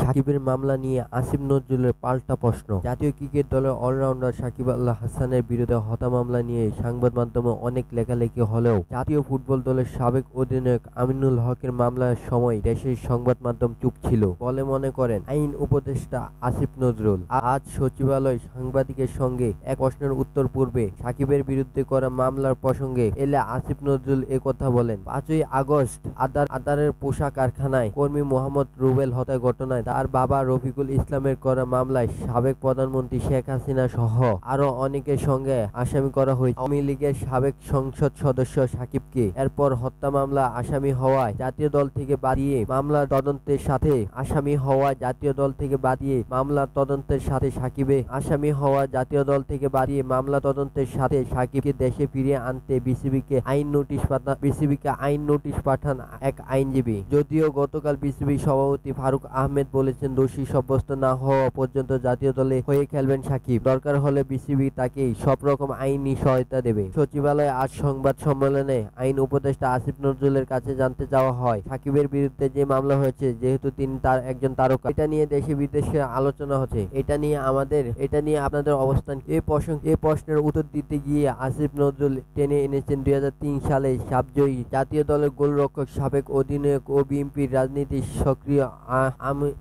সাকিবের মামলা নিয়ে আসিফ নজরুলের পাল্টা প্রশ্ন। জাতীয় ক্রিকেট দলের অলরাউন্ডার সাকিব আল হাসানের বিরুদ্ধে হত্যা মামলা নিয়ে সংবাদ মাধ্যমে অনেক লেখালেখি হলেও জাতীয় ফুটবল দলের সাবেক অধিনায়ক আমিনুল হকের মামলার সময় দেশের সংবাদ মাধ্যম চুপ ছিল বলে মনে করেন আইন উপদেষ্টা আসিফ নজরুল। আজ সচিবালয় সাংবাদিকের সঙ্গে এক প্রশ্নের উত্তর পূর্বে সাকিবের বিরুদ্ধে করা মামলার প্রসঙ্গে এলে আসিফ নজরুল একথা বলেন। 5ই আগস্ট আদারের পোশাক কারখানায় কর্মী মোহাম্মদ রুবেল হত্যা ঘটনায় তার বাবা রফিকুল ইসলামের করা মামলায় সাবেক প্রধানমন্ত্রী শেখ হাসিনা সহ আরো অনেকের সঙ্গে আসামি করা হয়েছে। আওয়ামী লীগের সাবেক সংসদ সদস্য সাকিবকে এরপর হত্যা মামলা আসামি হওয়ায় জাতীয় দল থেকে বাদিয়ে মামলার তদন্তের সাথে আসামি হওয়া জাতীয় দল থেকে বাদিয়ে মামলা তদন্তের সাথে সাকিবে আসামি হওয়া জাতীয় দল থেকে বাদিয়ে মামলা তদন্তের সাথে সাকিবকে দেশে ফিরিয়ে আনতে বিসিবিকে আইন নোটিশ পাঠান এক আইনজীবী। যদিও গতকাল বিসিবি সভাপতি ফারুক আহমেদ বলেছেন দোষী সাব্যস্ত না হওয়া পর্যন্ত জাতীয় দলে হয়ে খেলবেন সাকিব। দরকার হলে বিসিবি তাকে সব রকম আইনি সহায়তা দেবে। সচিবালয়ে আজ সংবাদ সম্মেলনে আইন উপদেষ্টা আসিফ নজরুলের কাছে জানতে চাওয়া হয় সাকিবের বিরুদ্ধে যে মামলা হয়েছে, যেহেতু তিনি তার একজন তারকা, এটা নিয়ে দেশে বিদেশে আলোচনা হচ্ছে, এটা নিয়ে আপনাদের অবস্থান। এই প্রশ্নের উত্তর দিতে গিয়ে আসিফ নজরুল টেনে এনেছেন 2003 সালে সাবজয়ী জাতীয় দলের গোলরক্ষক সাবেক অধিনায়ক ও বিএনপির রাজনীতি সক্রিয়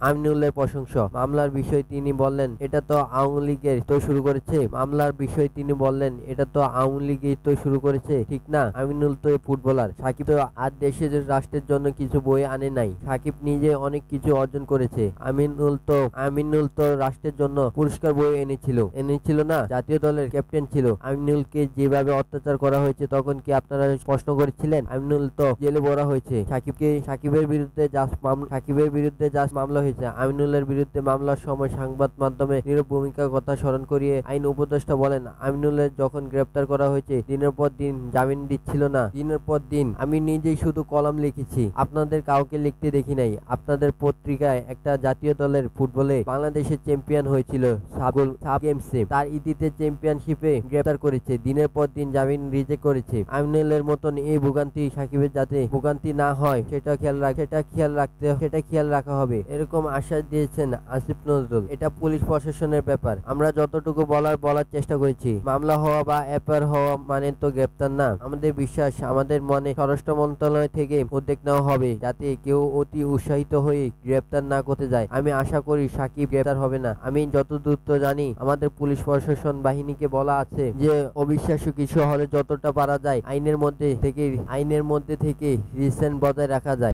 আমিনুলের প্রশংসা। মামলার বিষয়ে তিনি বললেন এটা তো আওয়ামী লীগের তো শুরু করেছে, ঠিক না? আমিনুল তো ফুটবলার, সাকিব তো আর দেশের রাষ্ট্রের জন্য কিছু বই আনে নাই। সাকিব নিজে অনেক কিছু অর্জন করেছে। আমিনুল তো রাষ্ট্রের জন্য পুরস্কার বই এনেছিল না, জাতীয় দলের ক্যাপ্টেন ছিল। আমিনুলকে যেভাবে অত্যাচার করা হয়েছে তখন কি আপনারা প্রশ্ন করেছিলেন? আমিনুল তো জেলে ভরা হয়েছে। সাকিবের বিরুদ্ধে জাস্ট মামলা হয়েছে। আমিনুলের বিরুদ্ধে মামলার সময় সংবাদ মাধ্যমে নীরব ভূমিকার কথা স্মরণ করিয়ে আইন উপদেষ্টা বলেন আমিনুলের যখন গ্রেপ্তার করা হয়েছে দিনের পর দিন জামিন দিচ্ছিল না। দিনের পর দিন আমি নিজেই শুধু কলাম লিখেছি, আপনাদের কাউকে লিখতে দেখি নাই। আপনাদের পত্রিকায় একটা জাতীয় দলের ফুটবলে বাংলাদেশের চ্যাম্পিয়ন হয়েছিল সাব গেমসে, তার ইতিতে চ্যাম্পিয়নশিপে গ্রেপ্তার করেছে, দিনের পর দিন জামিন রিজেক্ট করেছে। আমিনুলের মতন এই ভোগান্তি সাকিবের যাতে ভোগান্তি না হয় সেটা খেয়াল রাখা হবে, এরকম আশ্বাস দিয়েছেন আসিফ নজরুল। এটা পুলিশ প্রশাসনের ব্যাপার, আমরা যতটুকু বলার চেষ্টা করেছি। মামলা হওয়া বা এফআইআর হওয়া মানে তো গ্রেপ্তার না। আমাদের বিশ্বাস, আমাদের মনে স্বরাষ্ট্র মন্ত্রণালয় থেকে উদ্যোগ নেওয়া হবে যাতে কেউ অতি উৎসাহিত হয়ে গ্রেপ্তার না করতে যায়। আমি আশা করি সাকিব গ্রেপ্তার হবে না। আমি যতদূর তো জানি আমাদের পুলিশ প্রশাসন বাহিনীকে বলা আছে যে অবিশ্বাস্য কিছু হলে যতটা পারা যায় আইনের মধ্যে থেকে রিসেন্ট বজায় রাখা যায়।